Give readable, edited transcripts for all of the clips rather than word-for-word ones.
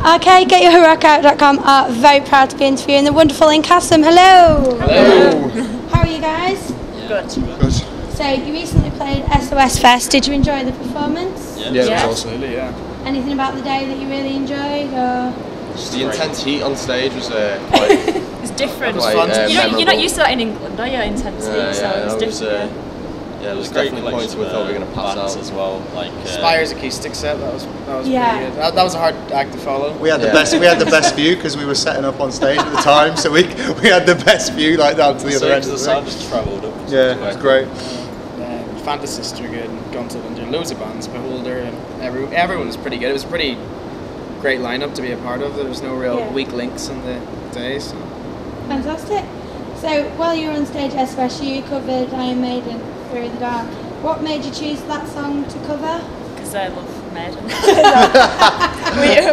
Okay, GetYourRockOut.com are very proud to be interviewing the wonderful Incassum. Hello! Hello! How are you guys? Good. Good. So, you recently played SOS Fest. Did you enjoy the performance? Yeah, Absolutely, yeah. Anything about the day that you really enjoyed? Or? Just the intense heat on stage was quite... It's different. Quite, You're not used to that in England, are you? Intensity, so it's different. Yeah, it was definitely points where we thought we were going to pass out as well. Like Spire's acoustic set, that was pretty Yeah. good. That was a hard act to follow. We had the best view because we were setting up on stage at the time, so we had the best view like down to the other end of the the sound ring. just travelled up. Yeah, it was great. Fantasists are good, Guns N' Roses, loads of bands, Beholder, and everyone was pretty good. It was a pretty great lineup to be a part of. There was no real weak links on the day. So. Fantastic. So, while you were on stage at SOS, you covered Iron Maiden, Through the Dark. What made you choose that song to cover? Because I love Maiden.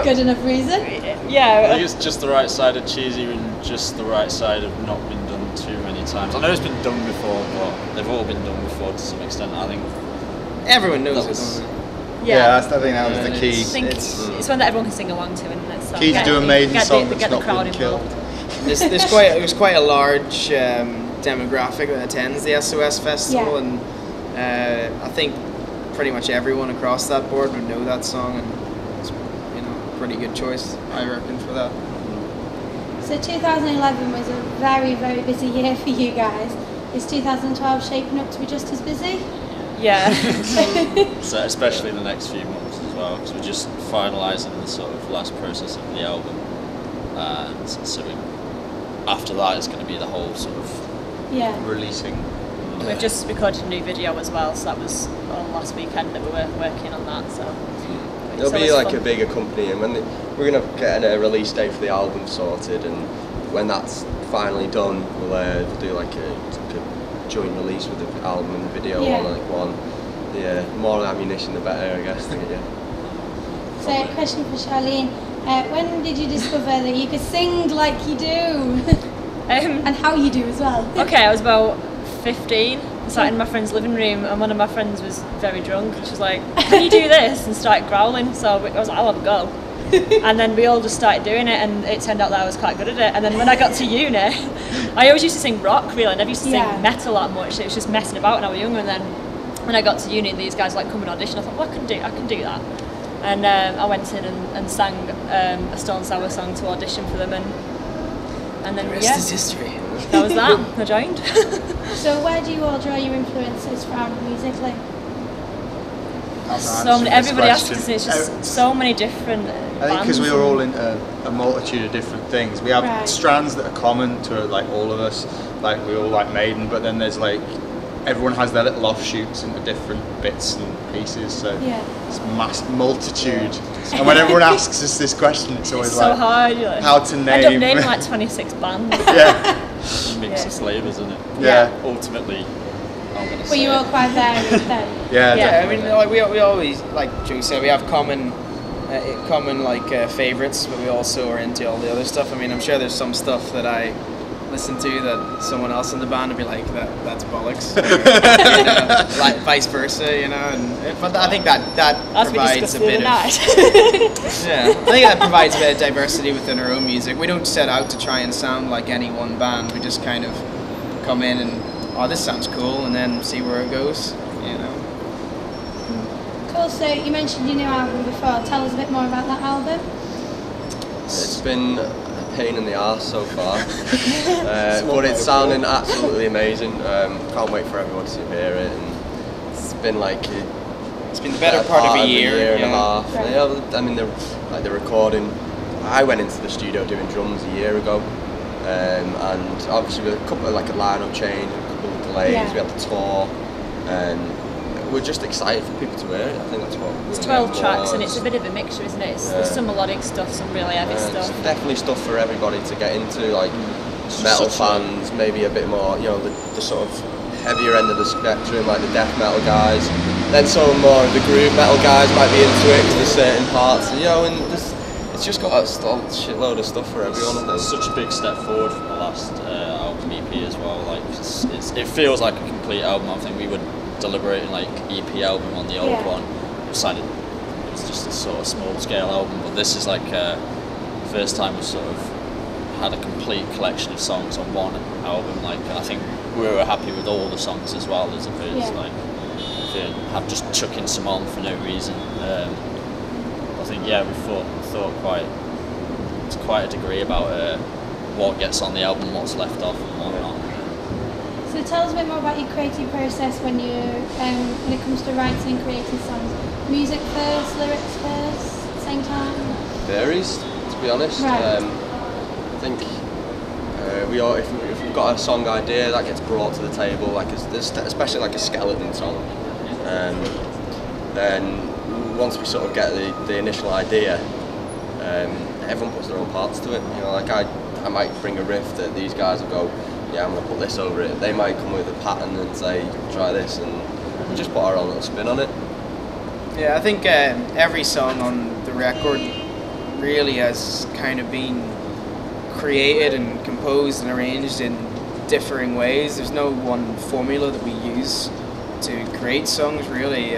Good enough reason. Yeah. I think it's just the right side of cheesy and just the right side of not been done too many times. I know it's been done before, but they've all been done before to some extent. I think everyone knows it. Yeah, I think that was the key. I think it's one that everyone can sing along to, isn't it? So Key to do a Maiden song that's get the not crowd been killed. involved. There's quite a large demographic that attends the SOS Festival, and I think pretty much everyone across that board would know that song, and it's a pretty good choice, I reckon, for that. So 2011 was a very, very busy year for you guys. Is 2012 shaping up to be just as busy? Yeah. so especially the next few months as well, because we're just finalising the sort of last process of the album, and so after that it's going to be the whole sort of releasing. We've just recorded a new video as well, so that was on last weekend that we were working on that. So it'll be like a bigger company, and when we're going to get a release date for the album sorted, and when that's finally done, we'll do like a joint release with the album and the video on like one. Yeah, more ammunition the better, I guess. So, a question for Charlene. When did you discover that you could sing like you do? And how you do as well? Okay, I was about 15. I sat in my friend's living room, and one of my friends was very drunk. She was like, "Can you do this?" and started growling. So I was like, "I'll have a go." And then we all just started doing it, and it turned out that I was quite good at it. And then when I got to uni, I always used to sing rock, really. I never used to sing metal that much. It was just messing about when I was younger. And then when I got to uni, these guys like come and audition. I thought, well, I can do that. And I went in and sang a Stone Sour song to audition for them, and then the rest is history. That was that. I joined. So where do you all draw your influences from musically? So many, everybody asks us, it's just so many different I think because we are all in a multitude of different things. We have strands that are common to like all of us, like we all like Maiden, but then there's like everyone has their little offshoots into different bits and pieces, so it's mass multitude. And when everyone asks us this question, it's always so like hard, how to name. I end up naming like 26 bands. mix of flavours, isn't it? Ultimately, I'm gonna Were say you all quite varied then? Yeah, I mean, like, we always, like Joe said, we have common like favourites, but we also are into all the other stuff. I mean, I'm sure there's some stuff that I listen to that someone else in the band would be like, that's bollocks, or, like vice versa, but I think that provides a bit of I think that provides a bit of diversity within our own music. We don't set out to try and sound like any one band. We just kind of come in and this sounds cool, and then see where it goes, Cool. So you mentioned your new album before. Tell us a bit more about that album. It's been a pain in the arse so far, but it's sounding absolutely amazing. Can't wait for everyone to hear it. And it's been the better part of a year and a half. Right. I mean, the recording. I went into the studio doing drums a year ago, and obviously with a couple of like a lineup change, a couple of delays. We had the tour, and we're just excited for people to hear it. I think that's what it's 12 tracks, and it's a bit of a mixture, isn't it? There's some melodic stuff, some really heavy stuff. It's definitely stuff for everybody to get into, like metal fans, maybe a bit more, the sort of heavier end of the spectrum, like the death metal guys. Then some more of the groove metal guys might be into it because there's certain parts, and it's just got a shitload of stuff for everyone. It's such a big step forward from the last album EP as well. Like it feels like a complete album. I think we would deliberating like EP album on the old one. It was just a sort of small scale album, but this is like first time we sort of had a complete collection of songs on one album. Like I think we were happy with all the songs as well, as opposed like to have just chucking some on for no reason. I think we thought to quite a degree about what gets on the album, what's left off, and whatnot. So tell us a bit more about your creative process when it comes to writing and creating songs. Music first, lyrics first, same time? Varies, to be honest. Right. I think if we've got a song idea, that gets brought to the table, like especially like a skeleton song. Then once we sort of get the initial idea, everyone puts their own parts to it. You know, like I might bring a riff that these guys will go, yeah, I'm gonna put this over it. They might come with a pattern and say, try this, and just put our own little spin on it. Yeah, I think every song on the record really has kind of been created and composed and arranged in differing ways. There's no one formula that we use to create songs, really.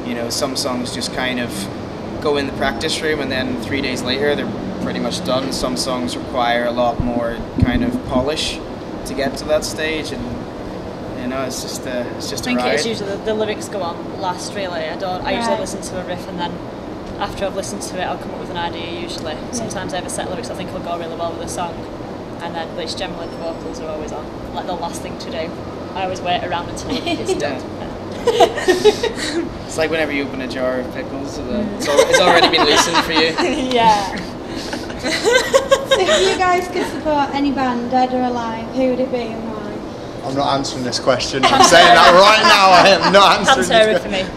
You know, some songs just kind of go in the practice room and then 3 days later they're pretty much done. Some songs require a lot more kind of polish to get to that stage, and you know, it's just a I think ride. it's usually the lyrics go on last, really. I usually listen to a riff, and then after I've listened to it I'll come up with an idea usually. Sometimes I have a set lyrics I think will go really well with a song, and then but it's generally the vocals are always on, like the last thing to do. I always wait around until it's done. It's like whenever you open a jar of pickles, it's already been loosened for you. Yeah. So if you guys could support any band, dead or alive, who would it be and why? I'm not answering this question. I'm saying that right now. I am not answering Pantera this for question. me.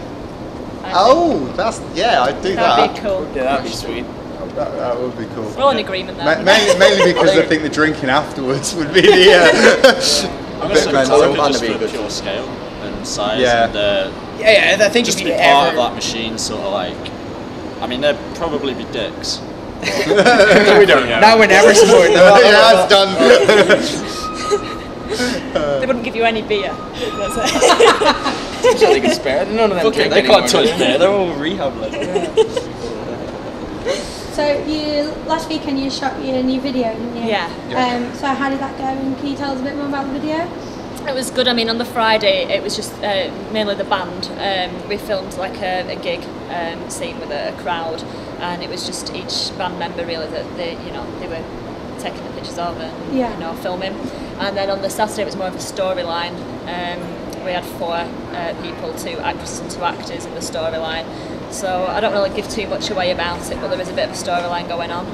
Oh, I'd do that. That'd be cool. Yeah, that'd be sweet. That would be cool. We're all in agreement there. Mainly because I think the drinking afterwards would be the I'm bit going mental. to just for pure scale and size. Yeah. And, Yeah, I think just if to be you part ever of that machine, sort of like. I mean, they'd probably be dicks. We don't know. now we're never supporting them. Yeah, it's done. They wouldn't give you any beer. That's it. Until they can spare it. None of them Fuck it, drink they anymore, can't do touch they? beer. They're all rehab like. So last weekend you shot your new video, didn't you? Yeah. So how did that go? And can you tell us a bit more about the video? It was good. I mean, on the Friday, it was just mainly the band. We filmed like a gig scene with a crowd, and it was just each band member really that they were taking the pictures of and filming. And then on the Saturday, it was more of a storyline. We had 4 people, 2 actresses and 2 actors in the storyline. So I don't really give too much away about it, but there is a bit of a storyline going on.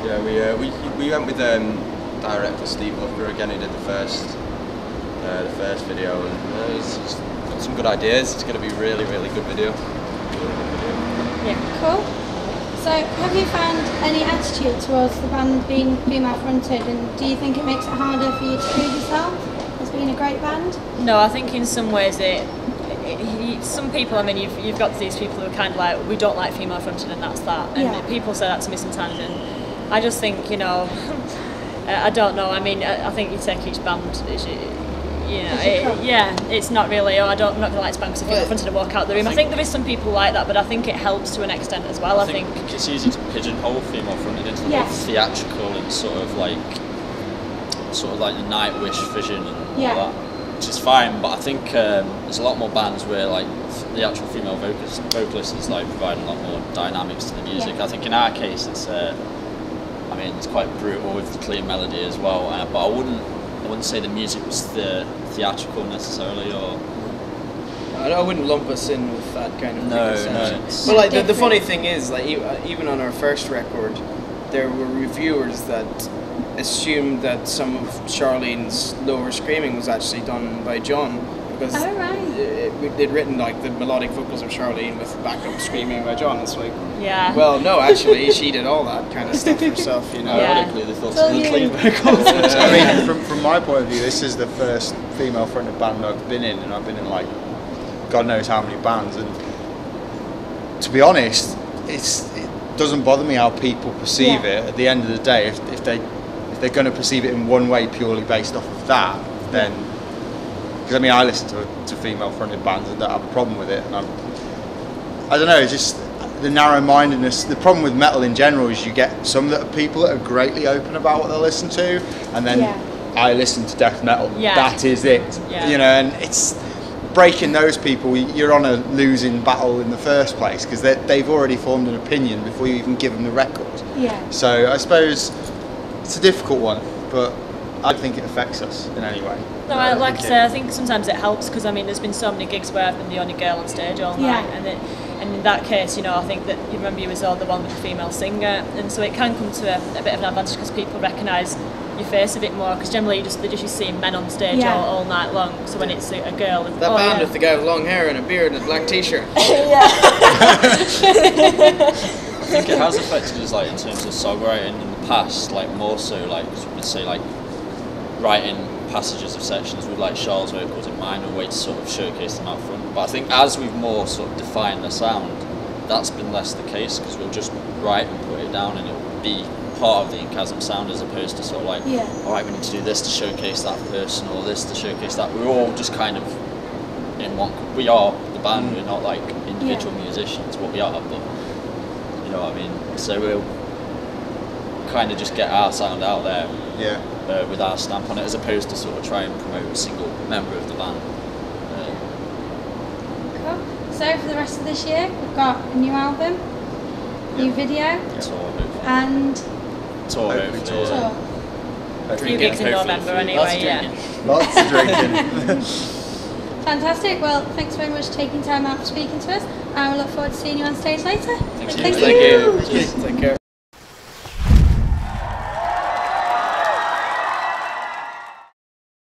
Yeah, we went with director Steve Hooker again, who did the first video, and he's got some good ideas. It's going to be really good video. Yeah. Cool. So have you found any attitude towards the band being female fronted, and do you think it makes it harder for you to prove yourself as being a great band? No, I think in some ways some people, I mean, you've got these people who are kind of like, we don't like female fronted and that's that. And people say that to me sometimes, and I just think, I don't know. I mean, I think you take each band, it's not really, I'm not going to like to bang because female fronted and walk out the room. I think there is some people like that, but I think it helps to an extent as well. I think it's easy to pigeonhole female fronted into the theatrical and sort of like the Nightwish vision and all that. Which is fine, but I think there's a lot more bands where like the actual female vocalist is like providing a lot more dynamics to the music. I think in our case it's it's quite brutal with the clean melody as well, but I wouldn't say the music was theatrical necessarily, or I wouldn't lump us in with that kind of no. But like the funny thing is, like even on our first record, there were reviewers that assumed that some of Charlene's lower screaming was actually done by John, because they'd written like the melodic vocals of Charlene with backup screaming by John. It's like, well, no, actually she did all that kind of stuff herself, Ironically, they thought some clean vocals. I mean, from my point of view, this is the first female fronted band I've been in, and I've been in like God knows how many bands, and to be honest, it doesn't bother me how people perceive it. At the end of the day, if they're going to perceive it in one way purely based off of that, then, because I mean, I listen to female fronted bands and don't have a problem with it, and I don't know, it's just the narrow-mindedness. The problem with metal in general is you get some people that are greatly open about what they listen to, and then I listen to death metal. Yeah. That is it. Yeah. You know, and it's breaking those people. You're on a losing battle in the first place because they've already formed an opinion before you even give them the record. Yeah. So I suppose it's a difficult one, but I don't think it affects us in any way. No, like I say, I think sometimes it helps because I mean, there's been so many gigs where I've been the only girl on stage all night, and in that case, you know, I think that you remember you was all the one with the female singer, and so it can come to a bit of an advantage because people recognise your face a bit more. Because generally, they just see men on stage all night long. So when it's a girl, That band with the guy with long hair and a beard and a black T-shirt. yeah. I think it has affected us, like in terms of songwriting in the past, like more so, like we'd say, like writing passages of sections with like Charles' vocals in mind, a way to sort of showcase them out front. But I think as we've more sort of defined the sound, that's been less the case because we'll just write and put it down, and it'll be part of the Incassum sound as opposed to sort of like, all right, we need to do this to showcase that person or this to showcase that. We're all just kind of in one. We are the band. We're not like individual musicians. What we are, but. You know what I mean? So we'll kind of just get our sound out there with our stamp on it, as opposed to sort of try and promote a single member of the band. Cool. So for the rest of this year, we've got a new album, new video, and tour. A few gigs in November anyway, Lots of drinking. Fantastic. Well, thanks very much for taking time out for speaking to us. I will look forward to seeing you on stage later. Thank you. Thank you. Take care.